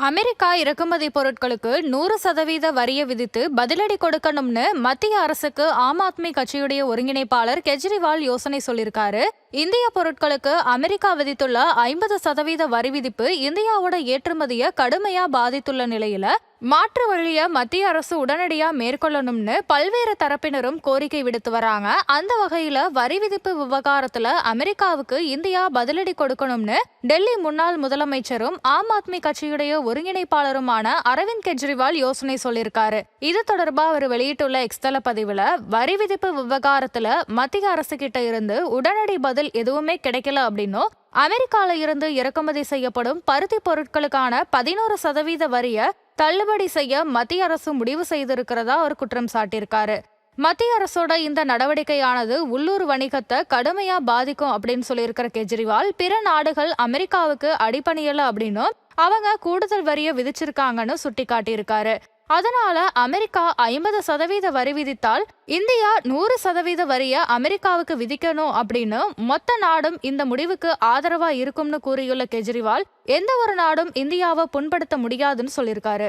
America இறக்குமதி பொருட்களுக்கு 100% வரியை விதித்து பதிலடி கொடுக்கணும்னு மத்திய அரசுக்கு ஆம் ஆத்மி கட்சியுடைய ஒருங்கிணைப்பாளர் கெஜ்ரிவால் யோசனை சொல்லியிருக்காரு. இந்திய பொருட்களுக்கு அமெரிக்கா விதித்துள்ள 50% வரி விதிப்பு இந்தியாவோட ஏற்றுமதியை கடுமையா பாதித்துள்ள நிலையில மாற்று வழிய மத்திய அரசு உடனடியா மேற்கொள்ளணும்னு பல்வேறு தரப்பினரும் கோரிக்கை விடுத்து வராங்க. அந்த வகையில வரி விதிப்பு விவகாரத்துல அமெரிக்காவுக்கு இந்தியா பதிலடி கொடுக்கணும்னு டெல்லி முன்னாள் முதலமைச்சரும் ஆம் ஆத்மி கட்சியுடைய ஒருங்கிணைப்பாளருமான அரவிந்த் கெஜ்ரிவால் யோசனை சொல்லியிருக்காரு. இது தொடர்பா அவர் வெளியிட்டுள்ள எக்ஸ்தல பதிவுல வரி விதிப்பு விவகாரத்துல மத்திய அரசு கிட்ட இருந்து உடனடி பதில் எதுவுமே கிடைக்கல அப்படின்னும், அமெரிக்கால இருந்து இறக்குமதி செய்யப்படும் பருத்தி பொருட்களுக்கான 11% வரிய தள்ளுபடி செய்ய மத்திய அரசு முடிவு செய்திருக்கிறதா அவர் குற்றம் சாட்டியிருக்காரு. மத்திய அரசோட இந்த நடவடிக்கையானது உள்ளூர் வணிகத்தை கடுமையா பாதிக்கும் அப்படின்னு சொல்லியிருக்கிற கெஜ்ரிவால், பிற நாடுகள் அமெரிக்காவுக்கு அடிபணியல அப்படின்னும் அவங்க கூடுதல் வரியை விதிச்சிருக்காங்கன்னு சுட்டிக்காட்டியிருக்காரு. அதனால அமெரிக்கா 50% வரி விதித்தால் இந்தியா 100% வரிய அமெரிக்காவுக்கு விதிக்கணும் அப்படின்னு மொத்த நாடும் இந்த முடிவுக்கு ஆதரவா இருக்கும்னு கூறியுள்ள கெஜ்ரிவால், எந்த ஒரு நாடும் இந்தியாவை புண்படுத்த முடியாதுன்னு சொல்லியிருக்காரு.